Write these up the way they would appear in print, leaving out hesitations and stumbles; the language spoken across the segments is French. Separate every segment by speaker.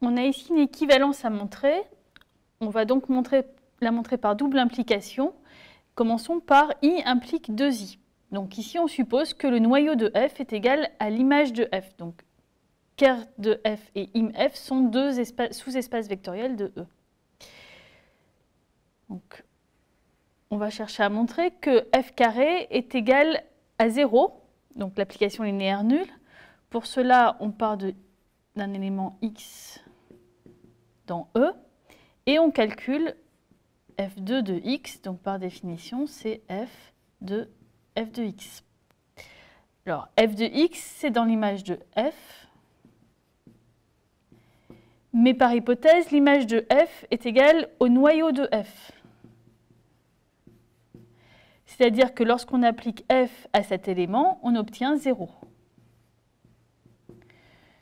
Speaker 1: On a ici une équivalence à montrer. On va donc la montrer par double implication. Commençons par I implique 2I. Donc ici, on suppose que le noyau de F est égal à l'image de F. Donc, ker de F et im_F sont deux sous-espaces vectoriels de E. Donc, on va chercher à montrer que F carré est égal à 0, donc l'application linéaire nulle. Pour cela, on part d'un élément x dans E, et on calcule f2 de x, donc par définition, c'est f de x. Alors, f de x, c'est dans l'image de f, mais par hypothèse, l'image de f est égale au noyau de f. C'est-à-dire que lorsqu'on applique f à cet élément, on obtient 0.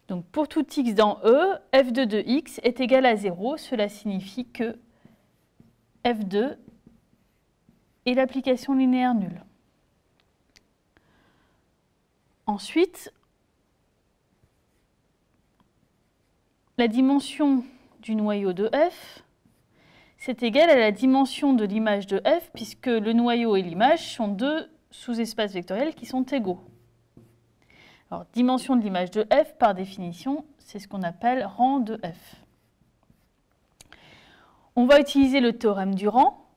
Speaker 1: Donc pour tout x dans E, f2 de x est égal à 0. Cela signifie que f2 est l'application linéaire nulle. Ensuite, la dimension du noyau de f, c'est égal à la dimension de l'image de f, puisque le noyau et l'image sont deux sous-espaces vectoriels qui sont égaux. Alors, dimension de l'image de f, par définition, c'est ce qu'on appelle rang de f. On va utiliser le théorème du rang.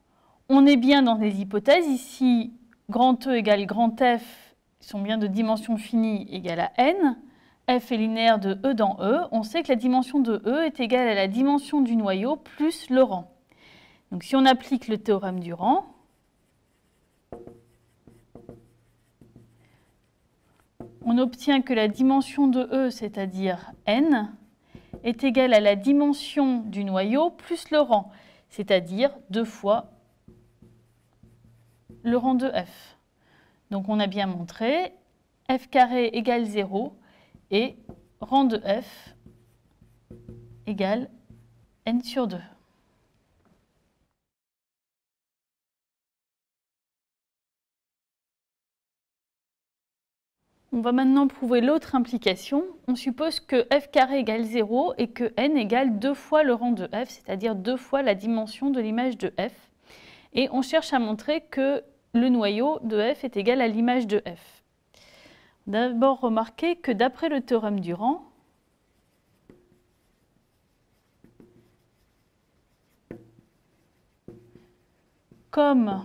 Speaker 1: On est bien dans les hypothèses. Ici, grand E égale grand f sont bien de dimension finie égale à n. F est linéaire de E dans E. On sait que la dimension de E est égale à la dimension du noyau plus le rang. Donc, si on applique le théorème du rang, on obtient que la dimension de E, c'est-à-dire n, est égale à la dimension du noyau plus le rang, c'est-à-dire 2 fois le rang de f. Donc on a bien montré f carré égale 0 et rang de f égale n sur 2. On va maintenant prouver l'autre implication. On suppose que f carré égale 0 et que n égale 2 fois le rang de f, c'est-à-dire 2 fois la dimension de l'image de f. Et on cherche à montrer que le noyau de f est égal à l'image de f. D'abord, remarquez que d'après le théorème du rang, comme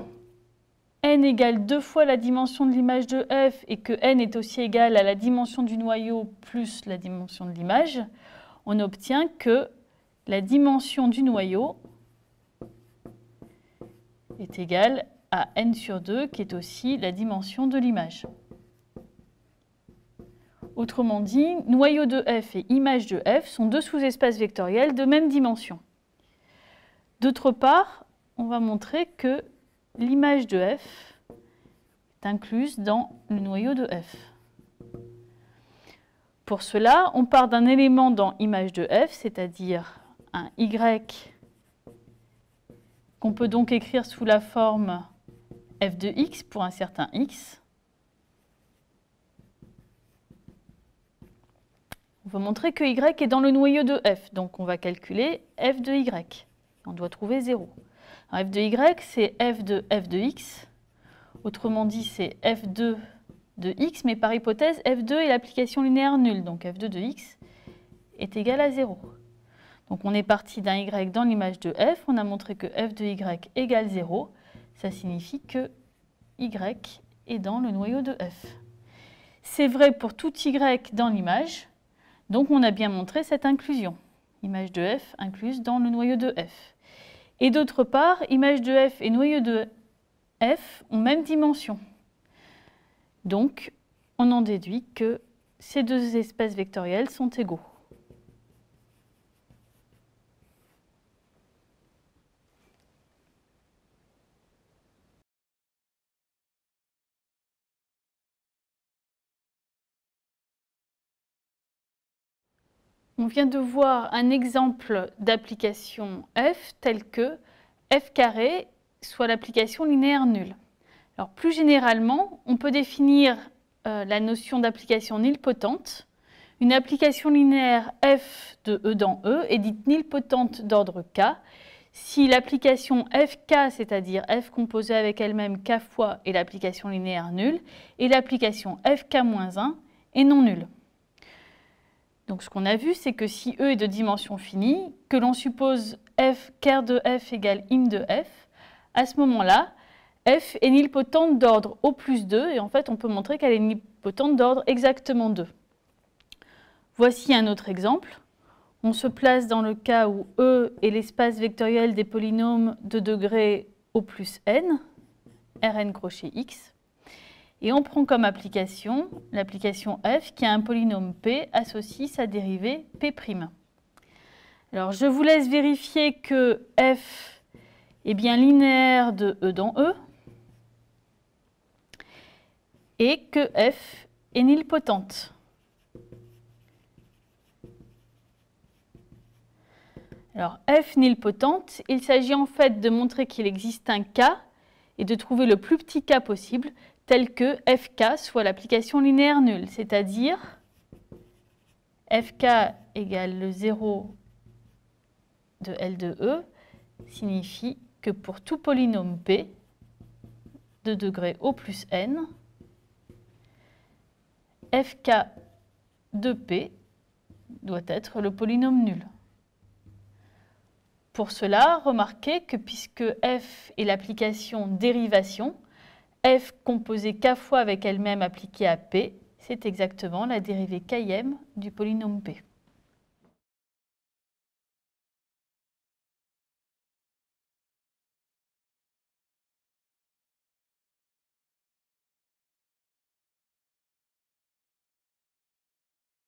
Speaker 1: n égale 2 fois la dimension de l'image de f et que n est aussi égal à la dimension du noyau plus la dimension de l'image, on obtient que la dimension du noyau est égale à n sur 2, qui est aussi la dimension de l'image. Autrement dit, noyau de f et image de f sont deux sous-espaces vectoriels de même dimension. D'autre part, on va montrer que l'image de f est incluse dans le noyau de f. Pour cela, on part d'un élément dans image de f, c'est-à-dire un y qu'on peut donc écrire sous la forme f de x pour un certain x. On va montrer que y est dans le noyau de f, donc on va calculer f de y. On doit trouver 0. Alors, f de y, c'est f de x. Autrement dit, c'est f2 de x, mais par hypothèse, f2 est l'application linéaire nulle. Donc f2 de x est égal à 0. Donc on est parti d'un y dans l'image de f. On a montré que f de y égale 0. Ça signifie que y est dans le noyau de f. C'est vrai pour tout y dans l'image. Donc on a bien montré cette inclusion. Image de f incluse dans le noyau de f. Et d'autre part, image de f et noyau de f ont même dimension. Donc, on en déduit que ces deux espaces vectoriels sont égaux. On vient de voir un exemple d'application f tel que f carré soit l'application linéaire nulle. Alors plus généralement, on peut définir la notion d'application nilpotente Une application linéaire f de E dans E est dite nilpotente d'ordre k si l'application fk, c'est-à-dire f composée avec elle-même k fois, est l'application linéaire nulle, et l'application fk-1 est non nulle. Donc ce qu'on a vu, c'est que si E est de dimension finie, que l'on suppose f ker de f égale im de f, à ce moment-là, f est nilpotente d'ordre O plus 2, et en fait on peut montrer qu'elle est nilpotente d'ordre exactement 2. Voici un autre exemple. On se place dans le cas où E est l'espace vectoriel des polynômes de degré O plus n, Rn crochet x, et on prend comme application l'application f qui a un polynôme p associe sa dérivée p'. Alors je vous laisse vérifier que f est bien linéaire de E dans E et que f est nilpotente. Alors, f nilpotente, il s'agit en fait de montrer qu'il existe un k et de trouver le plus petit k possible, tel que fk soit l'application linéaire nulle, c'est-à-dire fk égale le 0 de L de E, signifie que pour tout polynôme p de degré O plus n, fk de p doit être le polynôme nul. Pour cela, remarquez que puisque f est l'application dérivation, f composée k fois avec elle-même appliquée à p, c'est exactement la dérivée km du polynôme p.